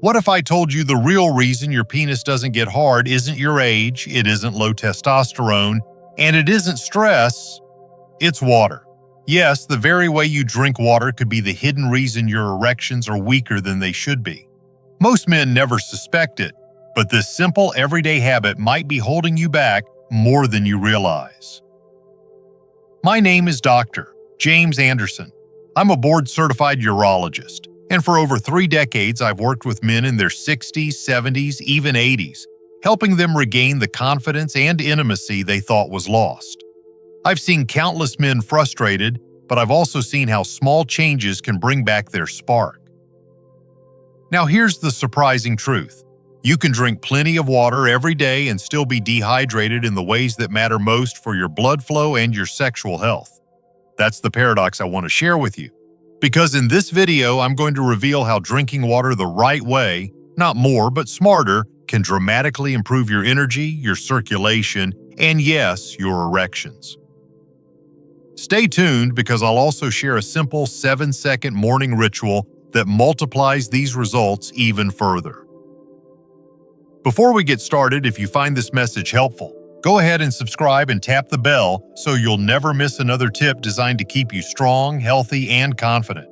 What if I told you the real reason your penis doesn't get hard isn't your age, it isn't low testosterone, and it isn't stress, it's water? Yes, the very way you drink water could be the hidden reason your erections are weaker than they should be. Most men never suspect it, but this simple everyday habit might be holding you back more than you realize. My name is Dr. James Anderson. I'm a board-certified urologist, and for over 3 decades I've worked with men in their 60s, 70s, even 80s, helping them regain the confidence and intimacy they thought was lost. I've seen countless men frustrated, but I've also seen how small changes can bring back their spark. Now here's the surprising truth. You can drink plenty of water every day and still be dehydrated in the ways that matter most for your blood flow and your sexual health. That's the paradox I want to share with you. Because in this video, I'm going to reveal how drinking water the right way, not more but smarter, can dramatically improve your energy, your circulation, and yes, your erections. Stay tuned because I'll also share a simple 7-second morning ritual that multiplies these results even further. Before we get started, if you find this message helpful, go ahead and subscribe and tap the bell so you'll never miss another tip designed to keep you strong, healthy, and confident.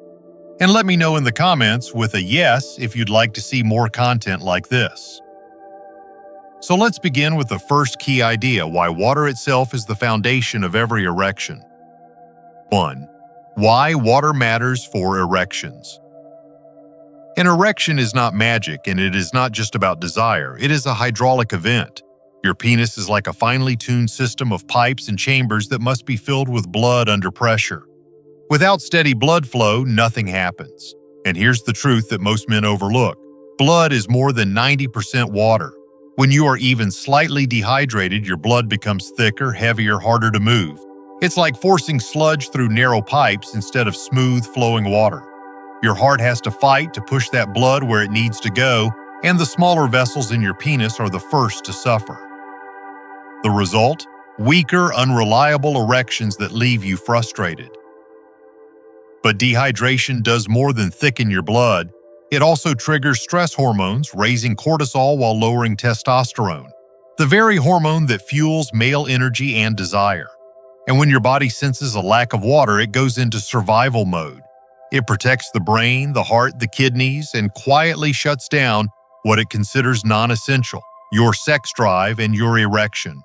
And let me know in the comments with a yes if you'd like to see more content like this. So let's begin with the first key idea, why water itself is the foundation of every erection. 1. Why water matters for erections. An erection is not magic, and it is not just about desire. It is a hydraulic event. Your penis is like a finely tuned system of pipes and chambers that must be filled with blood under pressure. Without steady blood flow, nothing happens. And here's the truth that most men overlook. Blood is more than 90% water. When you are even slightly dehydrated, your blood becomes thicker, heavier, harder to move. It's like forcing sludge through narrow pipes instead of smooth, flowing water. Your heart has to fight to push that blood where it needs to go, and the smaller vessels in your penis are the first to suffer. The result? Weaker, unreliable erections that leave you frustrated. But dehydration does more than thicken your blood. It also triggers stress hormones, raising cortisol while lowering testosterone, the very hormone that fuels male energy and desire. And when your body senses a lack of water, it goes into survival mode. It protects the brain, the heart, the kidneys, and quietly shuts down what it considers non-essential, your sex drive and your erection.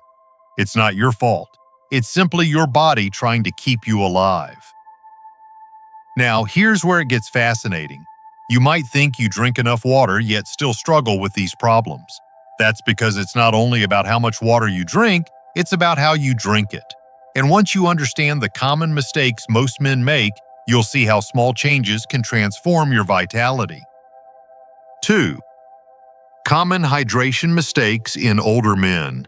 It's not your fault. It's simply your body trying to keep you alive. Now, here's where it gets fascinating. You might think you drink enough water, yet still struggle with these problems. That's because it's not only about how much water you drink, it's about how you drink it. And once you understand the common mistakes most men make, you'll see how small changes can transform your vitality. 2. Common hydration mistakes in older men.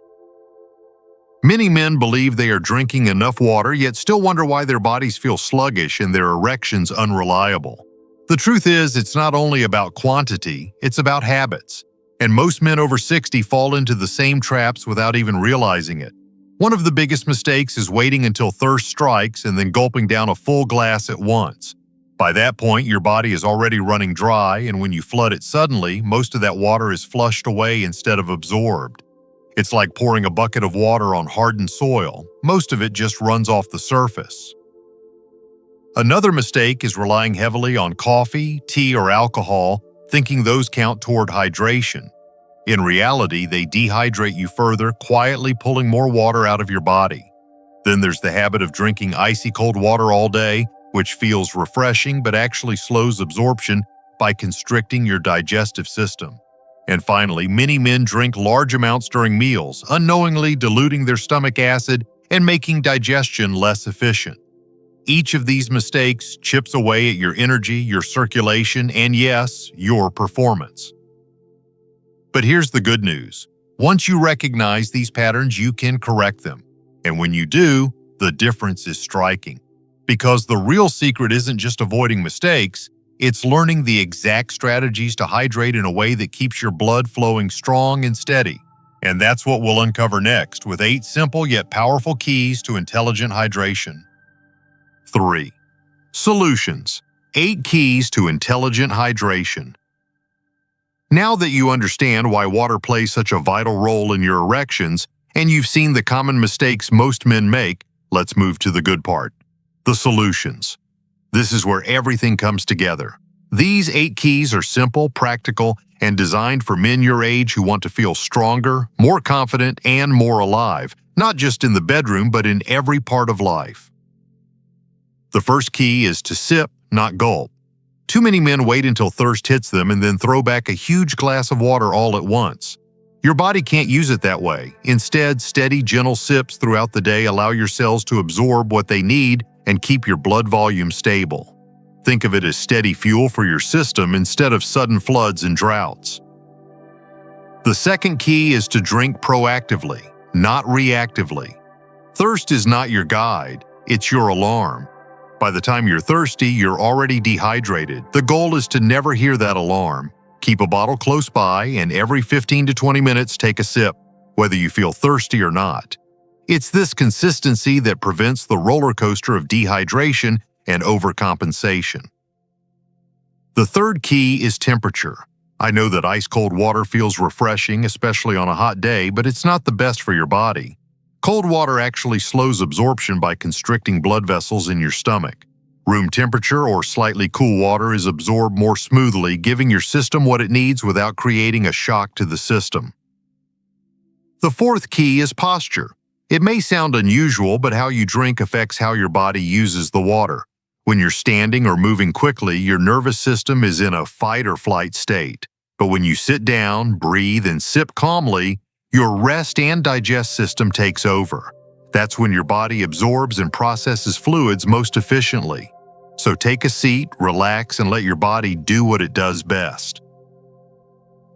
Many men believe they are drinking enough water, yet still wonder why their bodies feel sluggish and their erections unreliable. The truth is, it's not only about quantity, it's about habits. And most men over 60 fall into the same traps without even realizing it. One of the biggest mistakes is waiting until thirst strikes and then gulping down a full glass at once. By that point, your body is already running dry, and when you flood it suddenly, most of that water is flushed away instead of absorbed. It's like pouring a bucket of water on hardened soil. Most of it just runs off the surface. Another mistake is relying heavily on coffee, tea, or alcohol, thinking those count toward hydration. In reality, they dehydrate you further, quietly pulling more water out of your body. Then there's the habit of drinking icy cold water all day, which feels refreshing but actually slows absorption by constricting your digestive system. And finally, many men drink large amounts during meals, unknowingly diluting their stomach acid and making digestion less efficient. Each of these mistakes chips away at your energy, your circulation, and yes, your performance. But here's the good news. Once you recognize these patterns, you can correct them. And when you do, the difference is striking. Because the real secret isn't just avoiding mistakes, it's learning the exact strategies to hydrate in a way that keeps your blood flowing strong and steady. And that's what we'll uncover next, with 8 simple yet powerful keys to intelligent hydration. 3. Solutions. 8 keys to intelligent hydration. Now that you understand why water plays such a vital role in your erections, and you've seen the common mistakes most men make, let's move to the good part: the solutions. This is where everything comes together. These 8 keys are simple, practical, and designed for men your age who want to feel stronger, more confident, and more alive, not just in the bedroom, but in every part of life. The first key is to sip, not gulp. Too many men wait until thirst hits them and then throw back a huge glass of water all at once. Your body can't use it that way. Instead, steady, gentle sips throughout the day allow your cells to absorb what they need and keep your blood volume stable. Think of it as steady fuel for your system instead of sudden floods and droughts. The second key is to drink proactively, not reactively. Thirst is not your guide, it's your alarm. By the time you're thirsty, you're already dehydrated. The goal is to never hear that alarm. Keep a bottle close by and every 15 to 20 minutes take a sip, whether you feel thirsty or not. It's this consistency that prevents the roller coaster of dehydration and overcompensation. The third key is temperature. I know that ice-cold water feels refreshing, especially on a hot day, but it's not the best for your body. Cold water actually slows absorption by constricting blood vessels in your stomach. Room temperature or slightly cool water is absorbed more smoothly, giving your system what it needs without creating a shock to the system. The fourth key is posture. It may sound unusual, but how you drink affects how your body uses the water. When you're standing or moving quickly, your nervous system is in a fight or flight state. But when you sit down, breathe, and sip calmly, your rest and digest system takes over. That's when your body absorbs and processes fluids most efficiently. So take a seat, relax, and let your body do what it does best.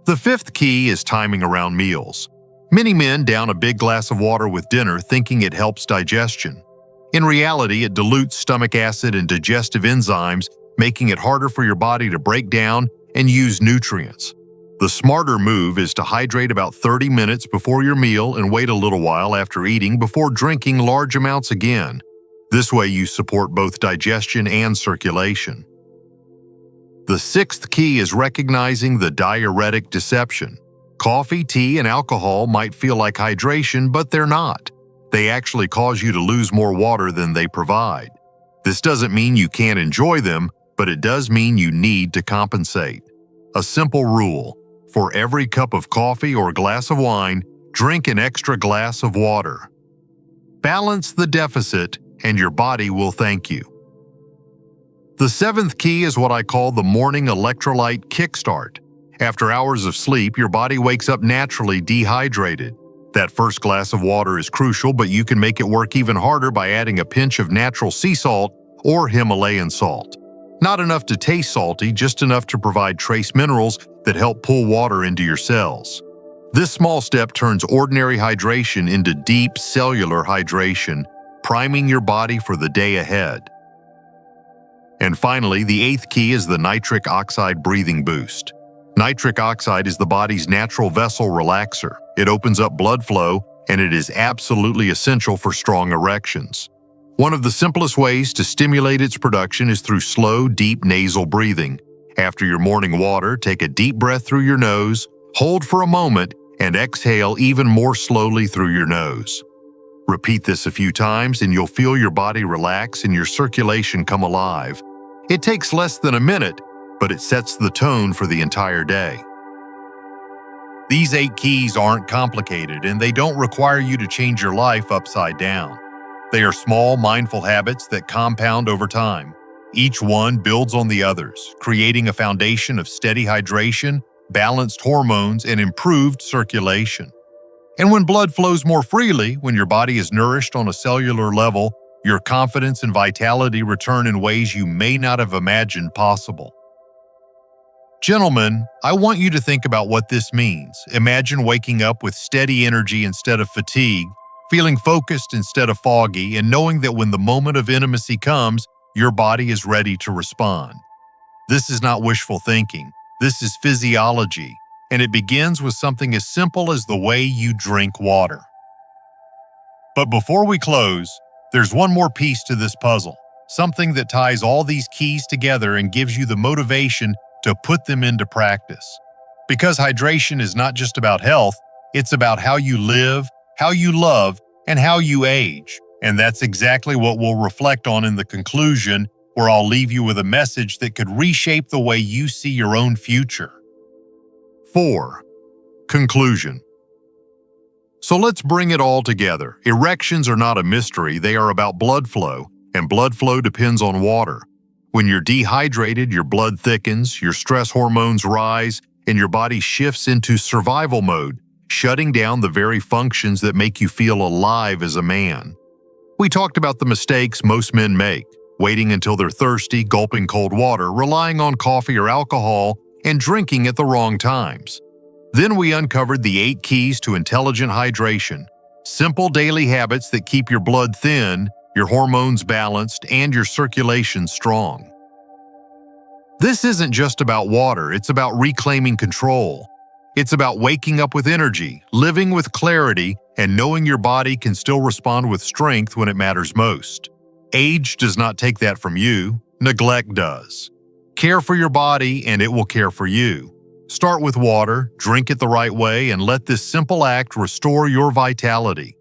The fifth key is timing around meals. Many men down a big glass of water with dinner thinking it helps digestion. In reality, it dilutes stomach acid and digestive enzymes, making it harder for your body to break down and use nutrients. The smarter move is to hydrate about 30 minutes before your meal and wait a little while after eating before drinking large amounts again. This way you support both digestion and circulation. The sixth key is recognizing the diuretic deception. Coffee, tea, and alcohol might feel like hydration, but they're not. They actually cause you to lose more water than they provide. This doesn't mean you can't enjoy them, but it does mean you need to compensate. A simple rule: for every cup of coffee or glass of wine, drink an extra glass of water. Balance the deficit, and your body will thank you. The seventh key is what I call the morning electrolyte kickstart. After hours of sleep, your body wakes up naturally dehydrated. That first glass of water is crucial, but you can make it work even harder by adding a pinch of natural sea salt or Himalayan salt. Not enough to taste salty, just enough to provide trace minerals that help pull water into your cells. This small step turns ordinary hydration into deep cellular hydration, priming your body for the day ahead. And finally, the eighth key is the nitric oxide breathing boost. Nitric oxide is the body's natural vessel relaxer. It opens up blood flow, and it is absolutely essential for strong erections. One of the simplest ways to stimulate its production is through slow, deep nasal breathing. After your morning water, take a deep breath through your nose, hold for a moment, and exhale even more slowly through your nose. Repeat this a few times, and you'll feel your body relax and your circulation come alive. It takes less than a minute, but it sets the tone for the entire day. These 8 keys aren't complicated, and they don't require you to change your life upside down. They are small, mindful habits that compound over time. Each one builds on the others, creating a foundation of steady hydration, balanced hormones, and improved circulation. And when blood flows more freely, when your body is nourished on a cellular level, your confidence and vitality return in ways you may not have imagined possible. Gentlemen, I want you to think about what this means. Imagine waking up with steady energy instead of fatigue, feeling focused instead of foggy, and knowing that when the moment of intimacy comes, your body is ready to respond. This is not wishful thinking. This is physiology, and it begins with something as simple as the way you drink water. But before we close, there's one more piece to this puzzle, something that ties all these keys together and gives you the motivation to put them into practice. Because hydration is not just about health, it's about how you live, how you love, and how you age. And that's exactly what we'll reflect on in the conclusion, where I'll leave you with a message that could reshape the way you see your own future. 4. Conclusion. So let's bring it all together. Erections are not a mystery, they are about blood flow, and blood flow depends on water. When you're dehydrated, your blood thickens, your stress hormones rise, and your body shifts into survival mode, shutting down the very functions that make you feel alive as a man. We talked about the mistakes most men make, waiting until they're thirsty, gulping cold water, relying on coffee or alcohol, and drinking at the wrong times. Then we uncovered the 8 keys to intelligent hydration, simple daily habits that keep your blood thin, your hormones balanced, and your circulation strong. This isn't just about water, it's about reclaiming control. It's about waking up with energy, living with clarity, and knowing your body can still respond with strength when it matters most. Age does not take that from you, neglect does. Care for your body and it will care for you. Start with water, drink it the right way, and let this simple act restore your vitality.